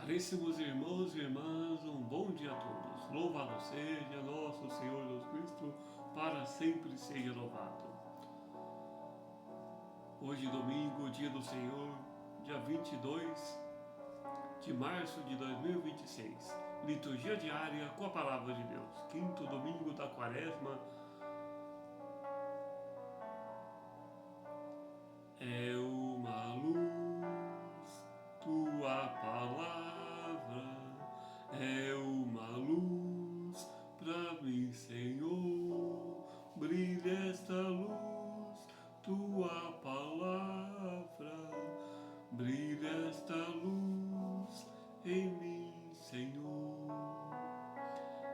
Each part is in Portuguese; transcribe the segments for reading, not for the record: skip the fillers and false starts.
Caríssimos irmãos e irmãs, um bom dia a todos. Louvado seja nosso Senhor Jesus Cristo, para sempre seja louvado. Hoje, domingo, dia do Senhor, dia 22 de março de 2026. Liturgia diária com a Palavra de Deus. Quinto domingo da Quaresma. É uma luz, tua palavra é uma luz pra mim, Senhor. Brilha esta luz, tua palavra. Brilha esta luz em mim, Senhor.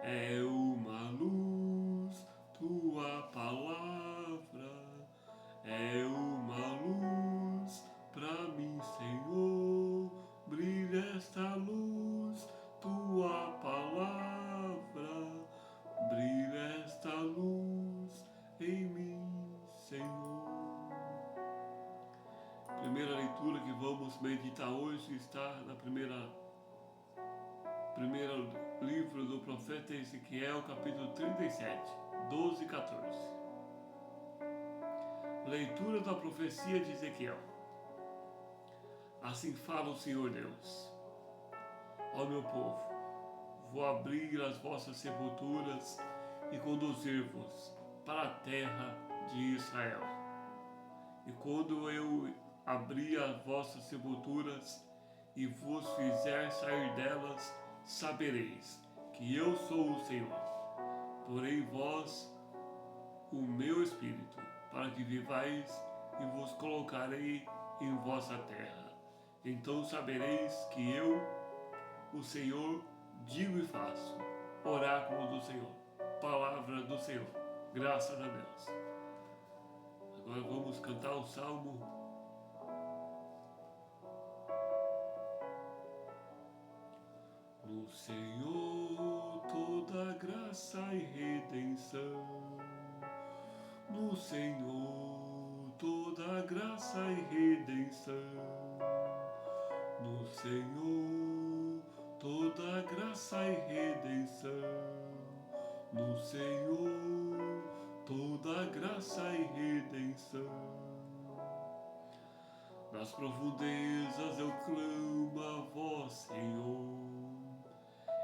É uma luz, tua palavra. É uma luz pra mim, Senhor. Brilha esta luz, tua palavra. Brilha esta luz em mim, Senhor. Primeira leitura que vamos meditar hoje está na primeiro livro do profeta Ezequiel, capítulo 37, 12 e 14. Leitura da profecia de Ezequiel. Assim fala o Senhor Deus: ó meu povo, vou abrir as vossas sepulturas e conduzir-vos para a terra de Israel. E quando eu abrir as vossas sepulturas e vos fizer sair delas, sabereis que eu sou o Senhor. Porei em vós o meu espírito, para que vivais, e vos colocarei em vossa terra. Então sabereis que eu, o Senhor, digo e faço. Oráculo do Senhor, palavra do Senhor. Graças a Deus. Agora vamos cantar o Salmo. No Senhor toda graça e redenção. No Senhor toda graça e redenção. No Senhor toda graça e redenção. No Senhor toda graça e redenção. Nas profundezas eu clamo a vós, Senhor.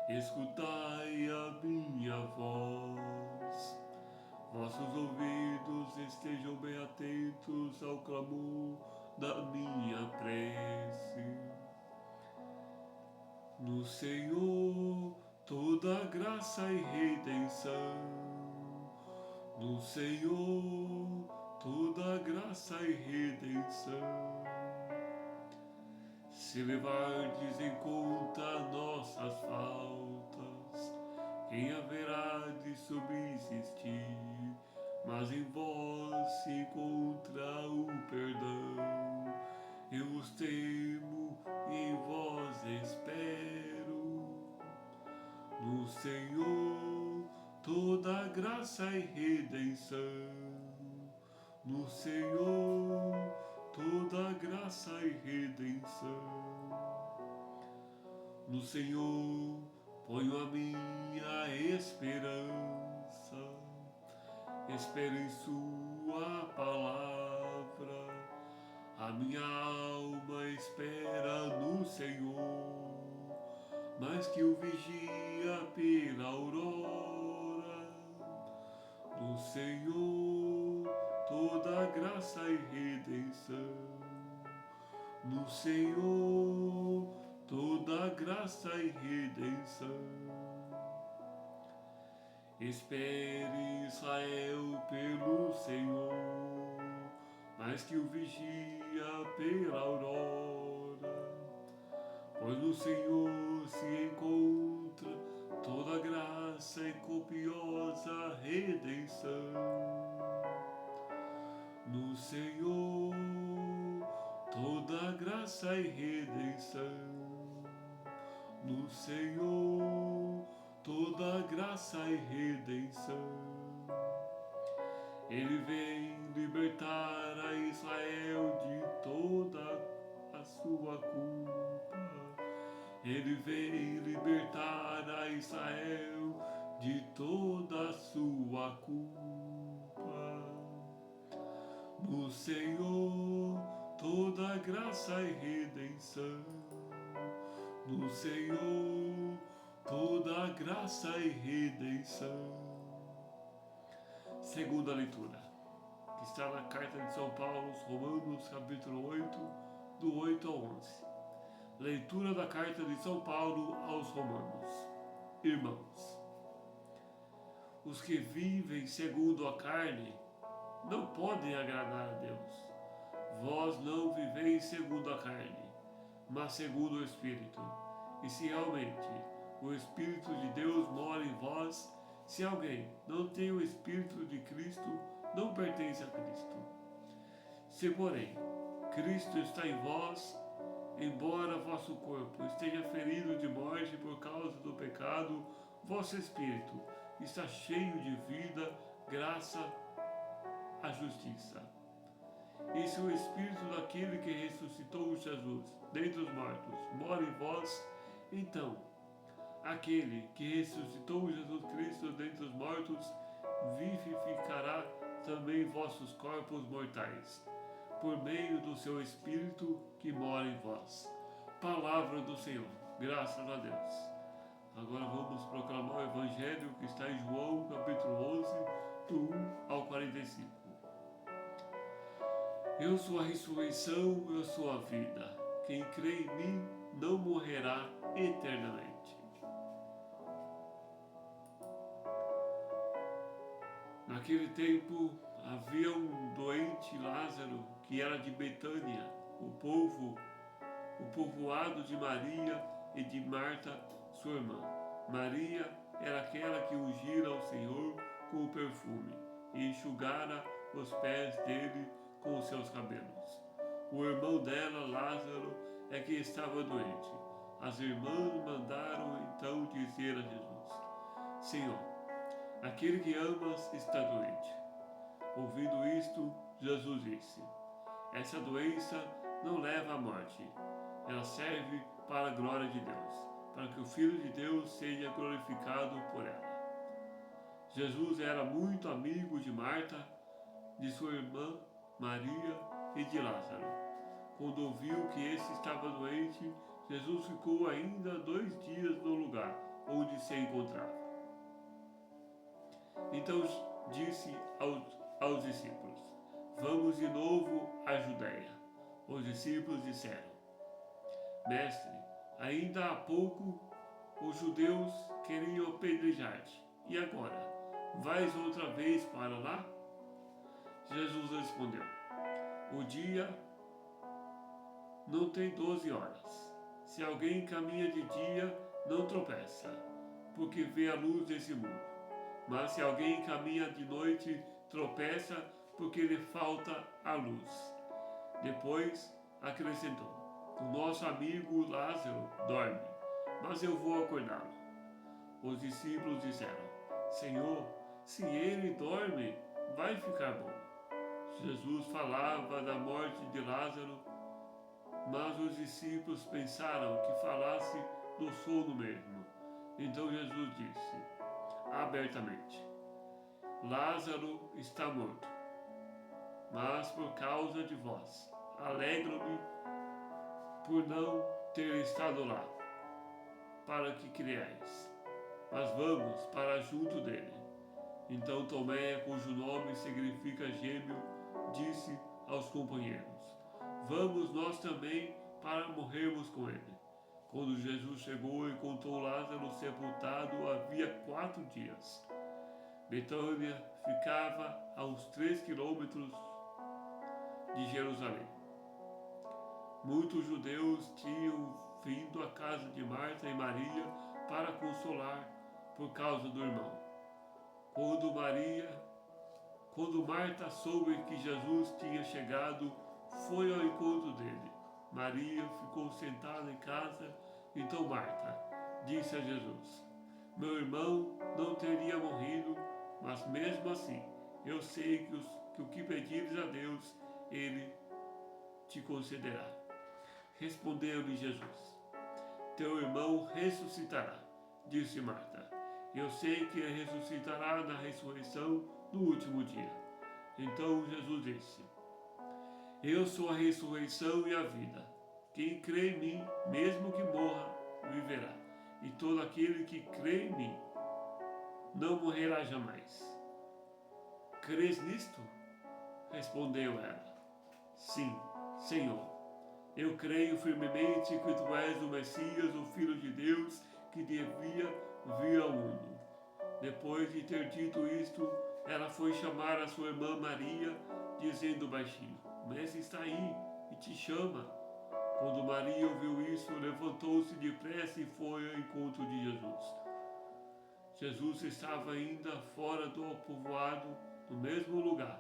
Escutai a minha voz. Vossos ouvidos estejam bem atentos ao clamor da minha prece. No Senhor toda graça e redenção. No Senhor toda graça e redenção. Se levardes em conta nossas faltas, quem haverá de subsistir? Mas em vós se encontra o perdão. Eu os temo e em vós espero. No Senhor toda graça e redenção. No Senhor toda graça e redenção. No Senhor ponho a minha esperança. Espero em sua palavra. A minha alma espera no Senhor, mais que o vigia pela aurora. No Senhor toda graça e redenção. No Senhor toda graça e redenção. Espere Israel pelo Senhor, mais que o vigia pela aurora. Pois no Senhor se encontra toda graça e copiosa redenção. No Senhor toda graça e redenção. No Senhor toda graça e redenção. Ele vem libertar a Israel de toda a sua culpa. Ele veio libertar a Israel de toda a sua culpa. No Senhor toda graça e redenção. No Senhor toda graça e redenção. Segunda leitura, que está na carta de São Paulo, Romanos, capítulo 8, do 8 ao 11. Leitura da carta de São Paulo aos Romanos. Irmãos, os que vivem segundo a carne não podem agradar a Deus. Vós não viveis segundo a carne, mas segundo o Espírito. E se realmente o Espírito de Deus mora em vós, se alguém não tem o Espírito de Cristo, não pertence a Cristo. Se, porém, Cristo está em vós, embora vosso corpo esteja ferido de morte por causa do pecado, vosso Espírito está cheio de vida, graça, a justiça. E se o Espírito daquele que ressuscitou Jesus dentre os mortos mora em vós, então aquele que ressuscitou Jesus Cristo dentre os mortos vivificará também vossos corpos mortais, por meio do seu Espírito que mora em vós. Palavra do Senhor. Graças a Deus. Agora vamos proclamar o Evangelho que está em João, capítulo 11, do 1 ao 45. Eu sou a ressurreição, eu sou a vida. Quem crê em mim não morrerá eternamente. Naquele tempo havia um doente, Lázaro, que era de Betânia, o povoado de Maria e de Marta, sua irmã. Maria era aquela que ungira ao Senhor com o perfume e enxugara os pés dele com os seus cabelos. O irmão dela, Lázaro, é que estava doente. As irmãs mandaram então dizer a Jesus: Senhor, aquele que amas está doente. Ouvindo isto, Jesus disse: essa doença não leva à morte. Ela serve para a glória de Deus, para que o Filho de Deus seja glorificado por ela. Jesus era muito amigo de Marta, de sua irmã Maria e de Lázaro. Quando ouviu que esse estava doente, Jesus ficou ainda 2 dias no lugar onde se encontrava. Então disse aos discípulos: vamos de novo à Judéia. Os discípulos disseram: Mestre, ainda há pouco os judeus queriam apedrejar-te, e agora vais outra vez para lá? Jesus respondeu: o dia não tem 12 horas. Se alguém caminha de dia, não tropeça, porque vê a luz desse mundo. Mas se alguém caminha de noite, tropeça, porque lhe falta a luz. Depois acrescentou: o nosso amigo Lázaro dorme, mas eu vou acordá-lo. Os discípulos disseram: Senhor, se ele dorme, vai ficar bom. Jesus falava da morte de Lázaro, mas os discípulos pensaram que falasse do sono mesmo. Então Jesus disse abertamente: Lázaro está morto, mas por causa de vós, alegro-me por não ter estado lá, para que creiais. Mas vamos para junto dele. Então Tomé, cujo nome significa gêmeo, disse aos companheiros: vamos nós também para morrermos com ele. Quando Jesus chegou e encontrou Lázaro sepultado havia 4 dias. Betânia ficava a uns 3 quilômetros de Jerusalém. Muitos judeus tinham vindo à casa de Marta e Maria para consolar por causa do irmão. Quando Marta soube que Jesus tinha chegado, foi ao encontro dele. Maria ficou sentada em casa. Então Marta disse a Jesus: meu irmão não teria morrido, mas mesmo assim eu sei que o que pedires a Deus, ele te concederá. Respondeu-lhe Jesus: teu irmão ressuscitará, disse Marta. Eu sei que ele ressuscitará na ressurreição no último dia. Então Jesus disse: Eu sou a ressurreição e a vida. Quem crê em mim, mesmo que morra, viverá. E todo aquele que crê em mim não morrerá jamais. Crês nisto? Respondeu ela. Sim, Senhor. Eu creio firmemente que tu és o Messias, o Filho de Deus, que devia vir ao mundo. Depois de ter dito isto, ela foi chamar a sua irmã Maria, dizendo baixinho: O Mestre está aí e te chama. Quando Maria ouviu isso, levantou-se depressa e foi ao encontro de Jesus. Jesus estava ainda fora do povoado, no mesmo lugar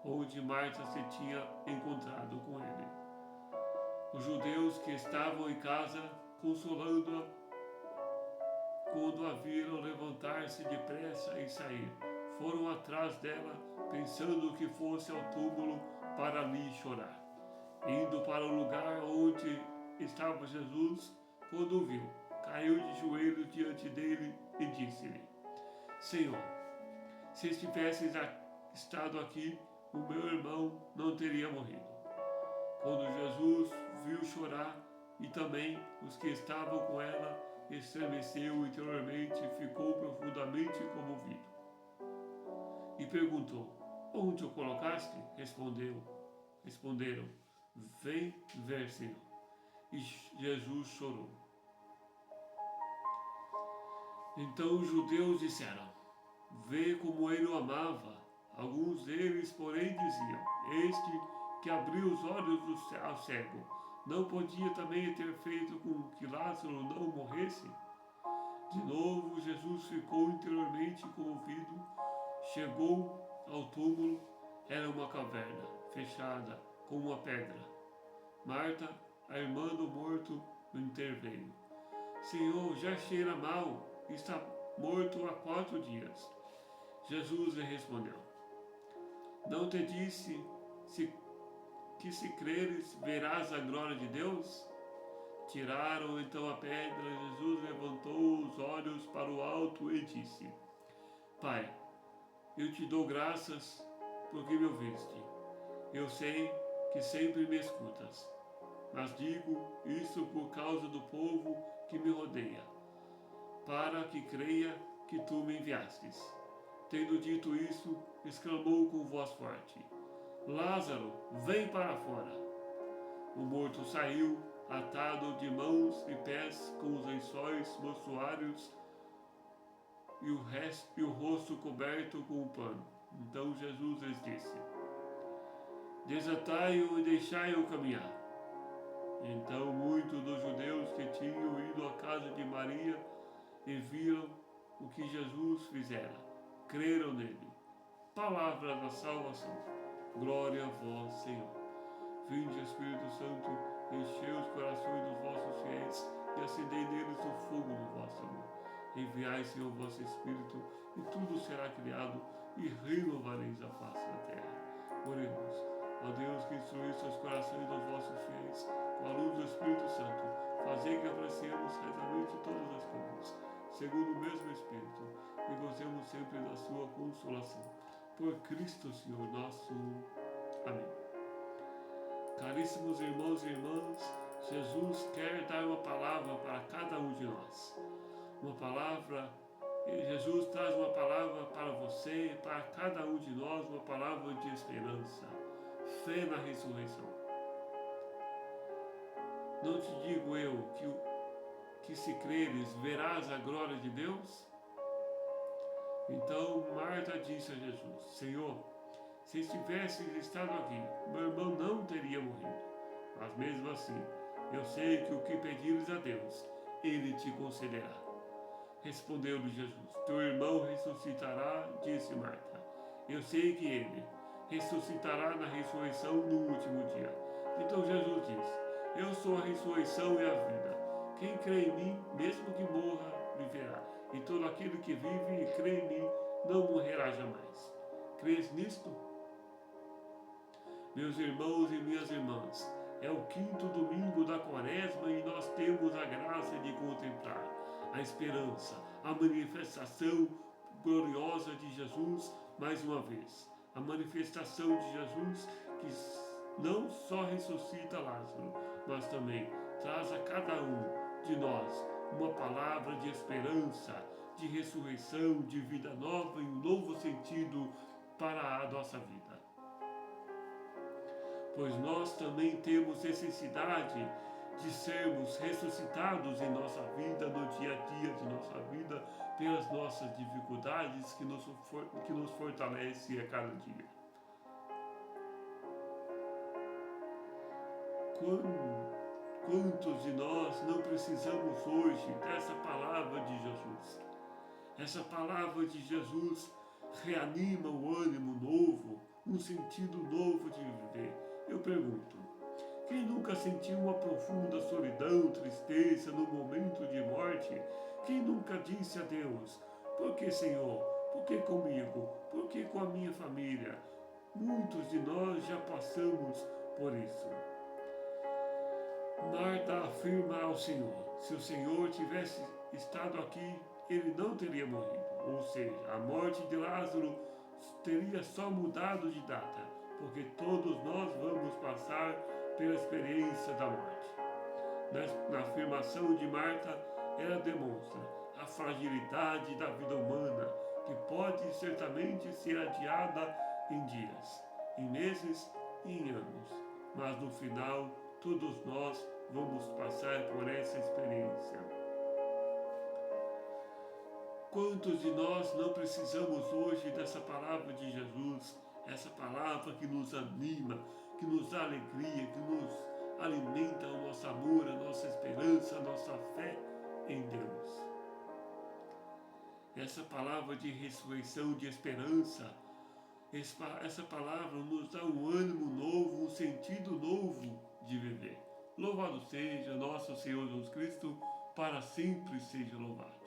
onde Marta se tinha encontrado com ele. Os judeus que estavam em casa, consolando-a, quando a viram levantar-se depressa e sair, foram atrás dela, pensando que fosse ao túmulo para ali chorar. Indo para o lugar onde estava Jesus, quando o viu, caiu de joelhos diante dele e disse-lhe: Senhor, se estivesses estado aqui, o meu irmão não teria morrido. Quando Jesus viu chorar e também os que estavam com ela, estremeceu interiormente e ficou profundamente comovido. E perguntou: Onde o colocaste? Responderam: Vem ver, Senhor. E Jesus chorou. Então os judeus disseram: Vê como ele o amava. Alguns deles, porém, diziam: Este que abriu os olhos ao cego, não podia também ter feito com que Lázaro não morresse? De novo, Jesus ficou interiormente comovido, chegou ao túmulo. Era uma caverna fechada com uma pedra. Marta, a irmã do morto, interveio: Senhor, já cheira mal, está morto há 4 dias. Jesus lhe respondeu: Não te disse que se creres verás a glória de Deus? Tiraram então a pedra. Jesus levantou os olhos para o alto e disse: Pai, eu te dou graças porque me ouviste. Eu sei que sempre me escutas, mas digo isso por causa do povo que me rodeia, para que creia que tu me enviastes. Tendo dito isso, exclamou com voz forte: Lázaro, vem para fora. O morto saiu, atado de mãos e pés com os lençóis mostruários e o rosto coberto com um pano. Então Jesus lhes disse: Desatai-o e deixai-o caminhar. Então muitos dos judeus que tinham ido à casa de Maria e viram o que Jesus fizera, creram nele. Palavra da salvação. Glória a vós, Senhor. Vinde, Espírito Santo, enchei os corações dos vossos fiéis e acendei neles o fogo do vosso amor. Enviai, Senhor, o vosso Espírito, e tudo será criado, e renovareis a face da terra. Oremos. Ó Deus, que instruísse os corações dos vossos fiéis com a luz do Espírito Santo, fazei que apreciemos retamente todas as coisas, segundo o mesmo Espírito, e gozemos sempre da sua consolação. Por Cristo, Senhor nosso. Amém. Caríssimos irmãos e irmãs, Jesus quer dar uma palavra para cada um de nós. Uma palavra, Jesus traz uma palavra para você, para cada um de nós, uma palavra de esperança, fé na ressurreição. Não te digo eu que se creres, verás a glória de Deus? Então Marta disse a Jesus: Senhor, se estivesses estado aqui, meu irmão não teria morrido. Mas mesmo assim, eu sei que o que pedires a Deus, Ele te concederá. Respondeu-lhe Jesus: Teu irmão ressuscitará, disse Marta. Eu sei que ele ressuscitará na ressurreição no último dia. Então Jesus disse: Eu sou a ressurreição e a vida. Quem crê em mim, mesmo que morra, viverá. E todo aquele que vive e crê em mim não morrerá jamais. Crês nisto? Meus irmãos e minhas irmãs, É o 5º domingo da Quaresma e nós temos a graça de contemplar a esperança, a manifestação gloriosa de Jesus mais uma vez. A manifestação de Jesus que não só ressuscita Lázaro, mas também traz a cada um de nós uma palavra de esperança, de ressurreição, de vida nova e um novo sentido para a nossa vida. Pois nós também temos necessidade de sermos ressuscitados em nossa vida, no dia a dia de nossa vida, pelas nossas dificuldades que nos fortalece a cada dia. Quantos de nós não precisamos hoje dessa palavra de Jesus? Essa palavra de Jesus reanima o ânimo novo, um sentido novo de viver. Eu pergunto, quem nunca sentiu uma profunda solidão, tristeza no momento de morte? Quem nunca disse a Deus, por que, Senhor? Por que comigo? Por que com a minha família? Muitos de nós já passamos por isso. Marta afirma ao Senhor, se o Senhor tivesse estado aqui, ele não teria morrido. Ou seja, a morte de Lázaro teria só mudado de data, porque todos nós vamos passar pela experiência da morte. Na afirmação de Marta, ela demonstra a fragilidade da vida humana, que pode certamente ser adiada em dias, em meses e em anos. Mas no final, todos nós vamos passar por essa experiência. Quantos de nós não precisamos hoje dessa palavra de Jesus, essa palavra que nos anima, que nos dá alegria, que nos alimenta o nosso amor, a nossa esperança, a nossa fé em Deus. Essa palavra de ressurreição, de esperança, essa palavra nos dá um ânimo novo, um sentido novo de viver. Louvado seja nosso Senhor Jesus Cristo, para sempre seja louvado.